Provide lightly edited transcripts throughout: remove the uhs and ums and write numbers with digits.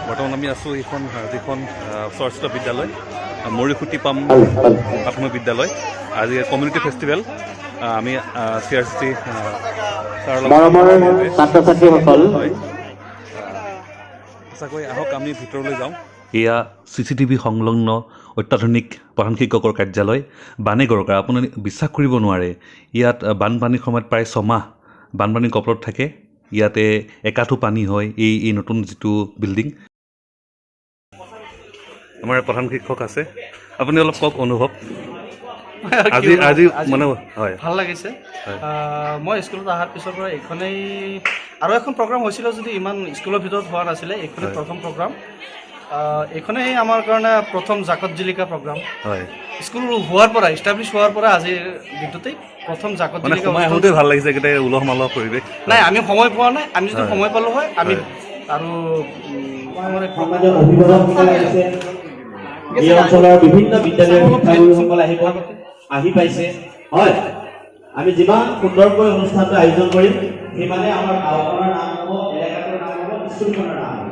বৰ্তমান আমি আছোঁ এইখন যিখন সৰস্বতী বিদ্যালয় মৰিখুটি পাম প্ৰাথমিক বিদ্যালয় আজি কমিউনিটি ফেষ্টিভেল আমি CRC ছাত্ৰ-ছাত্ৰীসকল সঁচাকৈ আহক আমি ভিতৰলৈ যাওঁ এয়া CCTV সংলগ্ন অত্যাধুনিক প্ৰধান শিক্ষকৰ কাৰ্যালয় বানেগড়কাৰ আপুনি বিশ্বাস কৰিব নোৱাৰে ইয়াত বানপানীৰ সময়ত প্ৰায় 6 মাহ বানপানীৰ কপলত থাকে ইয়াতে একাঠু পানী হয় এই নতুন যিটো বিল্ডিং আমাৰ প্ৰধান শিক্ষক আছে আপুনি অলপ কওক অনুভৱ আজি মানে হয় ভাল লাগিছে মই স্কুলত অহাৰ পিছৰ পৰা এইখনেই আৰু এখন প্ৰগ্ৰাম হৈছিল যদি ইমান স্কুলৰ ভিতৰত হোৱা নাছিলে এইখনেই প্ৰথম প্ৰগ্ৰাম এইখনেই আমাৰ কাৰণে প্ৰথম জাকত জিলিকা প্ৰগ্ৰাম হয় স্কুল হোৱাৰ পৰা ইষ্টাব্লিছ হোৱাৰ পৰা আজিৰ দিনটোতেই প্ৰথম জাকত জিলিকা সময় আহোঁতে ভাল লাগিছে গোটেই উলহ মালহ পৰিৱেশ নাই আমি সময় পোৱা নাই আমি যদি সময় পালোঁ হয় আমি আৰু এই অঞ্চলৰ বিভিন্ন বিদ্যালয়ৰ শিক্ষাগুৰুসকল আহি পাইছে হয় আমি যিমান সুন্দৰকৈ অনুষ্ঠানটো আয়োজন কৰিম সিমানে আমাৰ গাঁওখনৰ নাম হ'ব এলেকাটোৰ নাম হ'ব স্কুলখনৰ নাম হ'ব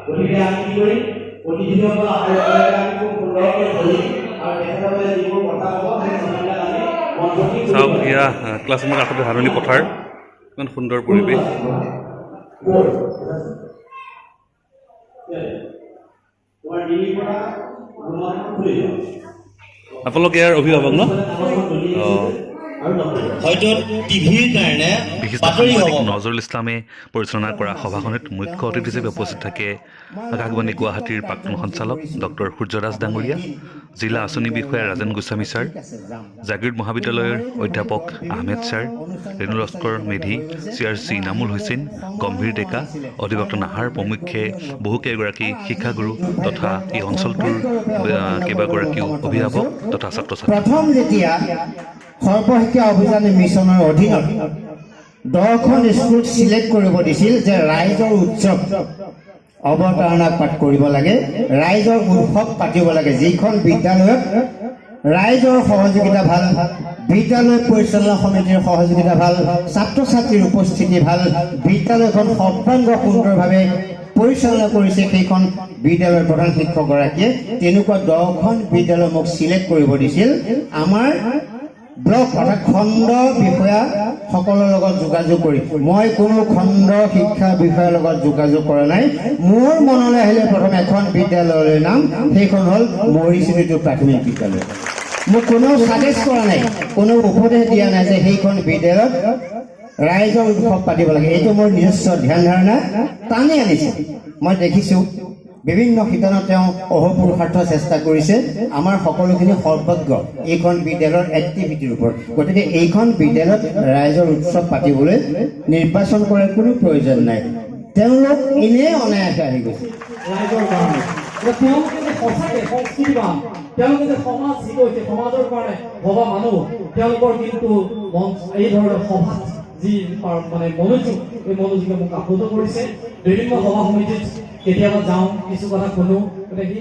গতিকে আমি কি কৰিম অতিথিসকল অহাৰ লগে লগে আমি খুব সুন্দৰকৈ ধৰিম আৰু তেখেতসকলে যিবোৰ কথা ক'ব সেই কথাবিলাক আমি মনপুতি চাওক এয়া ক্লাছৰুমৰ কাষতে ধাননি পথাৰ ইমান সুন্দৰ পৰিৱেশ আপোনালোক ইয়াৰ অভিভাৱক ন নজৰুল ইছলামে পৰিচালনা কৰা সভাখনত মুখ্য অতিথি হিচাপে উপস্থিত থাকে আকাশবাণী গুৱাহাটীৰ প্ৰাক্তন সঞ্চালক ডক্টৰ সূৰ্যদাস ডাঙৰীয়া জিলা আঁচনি বিষয়া ৰাজেন গোস্বামী ছাৰ জাগিৰ মহাবিদ্যালয়ৰ অধ্যাপক আহমেদ ছাৰ ৰেণু লস্কৰ মেধি CRC ইনামুল হুছেইন গম্ভীৰ ডেকা অধিবক্তা নাহাৰ প্ৰমুখ্যে বহুকেইগৰাকী শিক্ষাগুৰু তথা এই অঞ্চলটোৰ কেইবাগৰাকীও অভিভাৱক তথা ছাত্ৰ ছাত্ৰী প্ৰথম যেতিয়া সৰ্বশিক্ষা অভিযান মিছনৰ অধীনত 10খন স্কুল চিলেক্ট কৰিব দিছিল যে ৰাইজৰ উৎসৱ অৱতাৰণা পাঠ কৰিব লাগে ৰাইজৰ উৎসৱ পাতিব লাগে যিখন বিদ্যালয়ত ৰাইজৰ সহযোগিতা ভাল বিদ্যালয় পৰিচালনা সমিতিৰ সহযোগিতা ভাল ছাত্ৰ ছাত্ৰীৰ উপস্থিতি ভাল বিদ্যালয়খন সৰ্বাংগ সুন্দৰভাৱে পৰিচালনা কৰিছে সেইখন বিদ্যালয়ৰ প্ৰধান শিক্ষকগৰাকীয়ে তেনেকুৱা 10খন বিদ্যালয় মোক চিলেক্ট কৰিব দিছিল আমাৰ ব্লক অৰ্থাৎ খণ্ড বিষয়া সকলৰ লগত যোগাযোগ কৰি মই কোনো খণ্ড শিক্ষা বিষয়াৰ লগত যোগাযোগ কৰা নাই মোৰ মনলৈ আহিলে প্ৰথম এখন বিদ্যালয়ৰ নাম সেইখন হ'ল মৰিচিৰিটো প্ৰাথমিক বিদ্যালয় মোক কোনো সাজেষ্ট কৰা নাই কোনো উপদেশ দিয়া নাই যে সেইখন বিদ্যালয়ত ৰাইজৰ উৎসৱ পাতিব লাগে এইটো মোৰ নিজস্ব ধ্যান ধাৰণা টানি আনিছে মই দেখিছোঁ বিভিন্ন শিতানত তেওঁ অহোপুৰুষাৰ্থ চেষ্টা কৰিছে আমাৰ সকলোখিনি সৰ্বজ্ঞ এইখন বিদ্যালয়ৰ এক্টিভিটিৰ ওপৰত গতিকে এইখন বিদ্যালয়ত ৰাইজৰ উৎসৱ পাতিবলৈ নিৰ্বাচন কৰাৰ কোনো প্ৰয়োজন নাই তেওঁলোক এনেই অনায়াসে আহি গৈছে ৰাইজৰ কাৰণে তেওঁলোকে যে সঁচাকে সংস্কৃতিবান তেওঁলোকে যে সমাজ যি কৈছে সমাজৰ কাৰণে ভবা মানুহ তেওঁলোকৰ কিন্তু এই ধৰণৰ সভা যি মানে মনোযোগ এই মনোযোগে মোক আপ্লুত কৰিছে বিভিন্ন সভা সমিতিত কেতিয়াবা যাওঁ কিছু কথা শুনো গতিকে